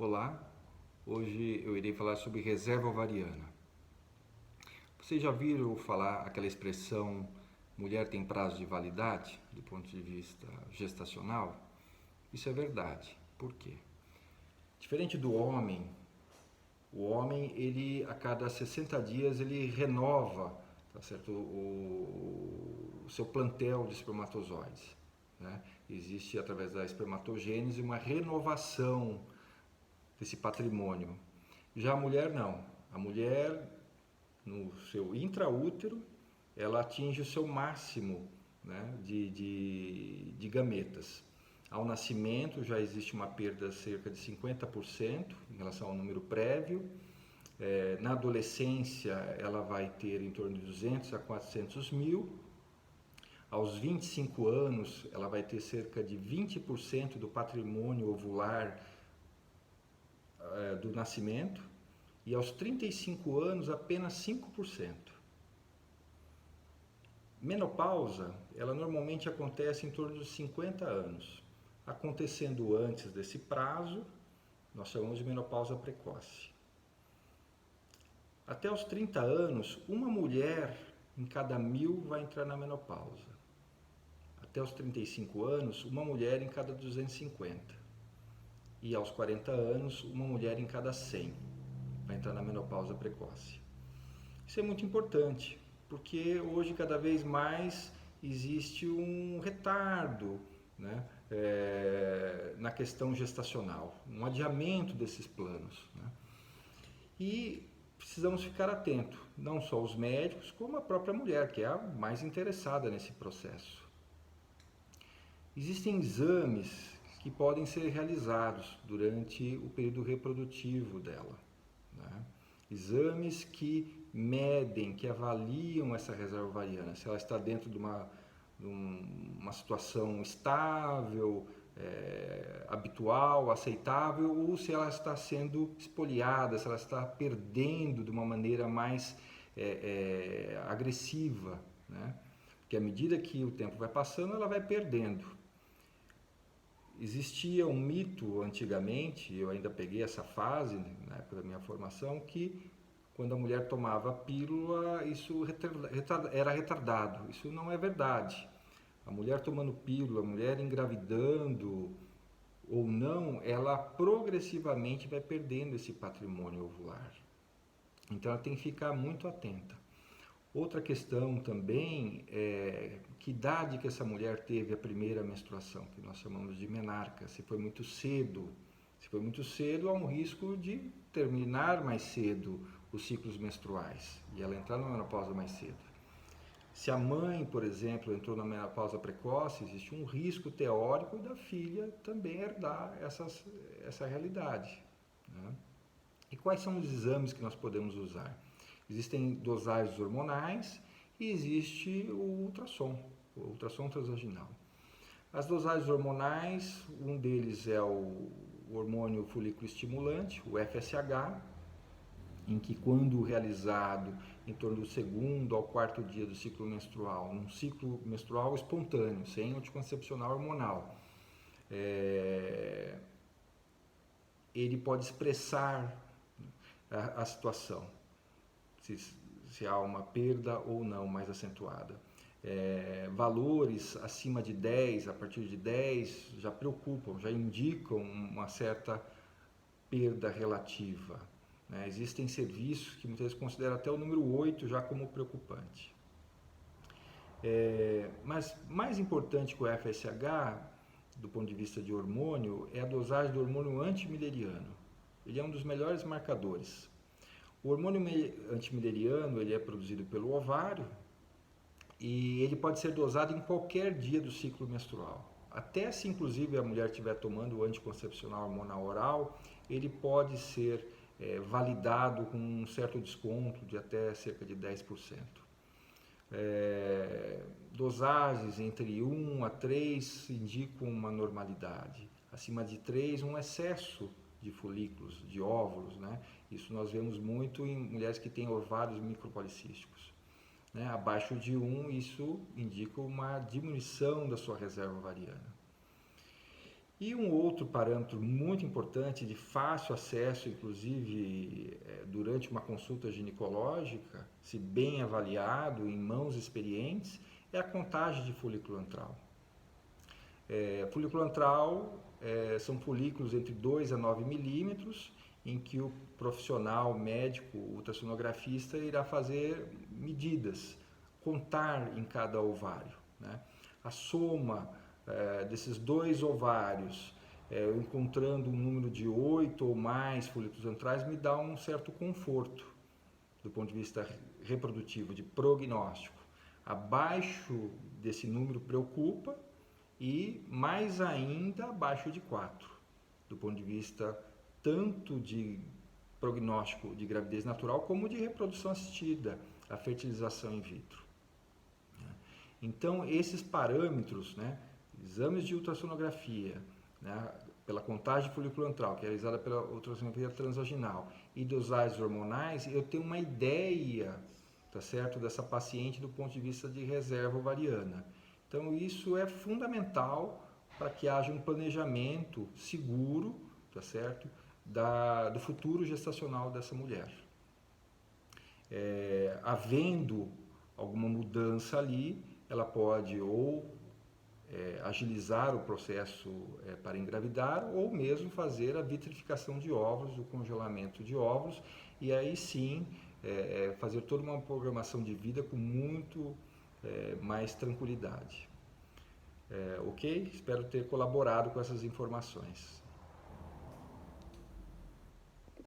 Olá, hoje eu irei falar sobre reserva ovariana. Vocês já viram falar aquela expressão mulher tem prazo de validade do ponto de vista gestacional? Isso é verdade. Por quê? Diferente do homem, o homem ele a cada 60 dias ele renova, tá certo? O seu plantel de espermatozoides, né? Existe através da espermatogênese uma renovação desse patrimônio. Já a mulher não. A mulher, no seu intraútero, ela atinge o seu máximo, né, de gametas. Ao nascimento já existe uma perda de cerca de 50% em relação ao número prévio. Na adolescência ela vai ter em torno de 200 a 400 mil. Aos 25 anos ela vai ter cerca de 20% do patrimônio ovular do nascimento, e aos 35 anos apenas 5%. Menopausa, ela normalmente acontece em torno dos 50 anos. Acontecendo antes desse prazo, nós chamamos de menopausa precoce. Até os 30 anos, uma mulher em cada 1000 vai entrar na menopausa. Até os 35 anos, uma mulher em cada 250. E aos 40 anos, uma mulher em cada 100 vai entrar na menopausa precoce. Isso é muito importante, porque hoje cada vez mais existe um retardo, né, na questão gestacional, um adiamento desses planos, né? E precisamos ficar atentos, não só os médicos, como a própria mulher, que é a mais interessada nesse processo. Existem exames que podem ser realizados durante o período reprodutivo dela, né? Exames que medem, que avaliam essa reserva ovariana, se ela está dentro de uma situação estável, habitual, aceitável, ou se ela está sendo espoliada, se ela está perdendo de uma maneira mais agressiva, né? Porque à medida que o tempo vai passando, ela vai perdendo. Existia um mito antigamente, eu ainda peguei essa fase na época da minha formação, que quando a mulher tomava a pílula, isso era retardado. Isso não é verdade. A mulher tomando pílula, a mulher engravidando ou não, ela progressivamente vai perdendo esse patrimônio ovular. Então ela tem que ficar muito atenta. Outra questão também é que idade que essa mulher teve a primeira menstruação, que nós chamamos de menarca. Se foi muito cedo, há um risco de terminar mais cedo os ciclos menstruais e ela entrar na menopausa mais cedo. Se a mãe, por exemplo, entrou na menopausa precoce, existe um risco teórico da filha também herdar essa realidade, né? E quais são os exames que nós podemos usar? Existem dosagens hormonais e existe o ultrassom transvaginal. As dosagens hormonais, um deles é o hormônio folículo estimulante, o FSH, em que quando realizado em torno do segundo ao quarto dia do ciclo menstrual, um ciclo menstrual espontâneo, sem anticoncepcional hormonal, ele pode expressar a situação, se há uma perda ou não mais acentuada. Valores acima de 10, a partir de 10, já preocupam, já indicam uma certa perda relativa, né? Existem serviços que muitas vezes consideram até o número 8 já como preocupante. Mas mais importante que o FSH, do ponto de vista de hormônio, é a dosagem do hormônio antimileriano. Ele é um dos melhores marcadores. O hormônio antimileriano ele é produzido pelo ovário e ele pode ser dosado em qualquer dia do ciclo menstrual. Até se inclusive a mulher estiver tomando o anticoncepcional hormonal oral, ele pode ser validado com um certo desconto de até cerca de 10%. Dosagens entre 1 a 3 indicam uma normalidade. Acima de 3, um excesso de folículos, de óvulos, né? Isso nós vemos muito em mulheres que têm ovários micropolicísticos, né? Abaixo de 1, isso indica uma diminuição da sua reserva ovariana. E um outro parâmetro muito importante, de fácil acesso, inclusive durante uma consulta ginecológica, se bem avaliado em mãos experientes, é a contagem de folículo antral. Folículo antral são folículos entre 2 a 9 milímetros, em que o profissional médico ultrassonografista irá fazer medidas, contar em cada ovário, né? A soma desses dois ovários, encontrando um número de 8 ou mais folículos antrais, me dá um certo conforto do ponto de vista reprodutivo, de prognóstico. Abaixo desse número preocupa, e mais ainda abaixo de 4, do ponto de vista tanto de prognóstico de gravidez natural como de reprodução assistida, a fertilização in vitro. Então, esses parâmetros, né, exames de ultrassonografia, né, pela contagem de folículo antral, que é realizada pela ultrassonografia transvaginal, e dosagens hormonais, eu tenho uma ideia, tá certo, dessa paciente do ponto de vista de reserva ovariana. Então, isso é fundamental para que haja um planejamento seguro, tá certo, do futuro gestacional dessa mulher. Havendo alguma mudança ali, ela pode ou agilizar o processo para engravidar, ou mesmo fazer a vitrificação de óvulos, o congelamento de óvulos, e aí sim fazer toda uma programação de vida com muito mais tranquilidade. Ok? Espero ter colaborado com essas informações.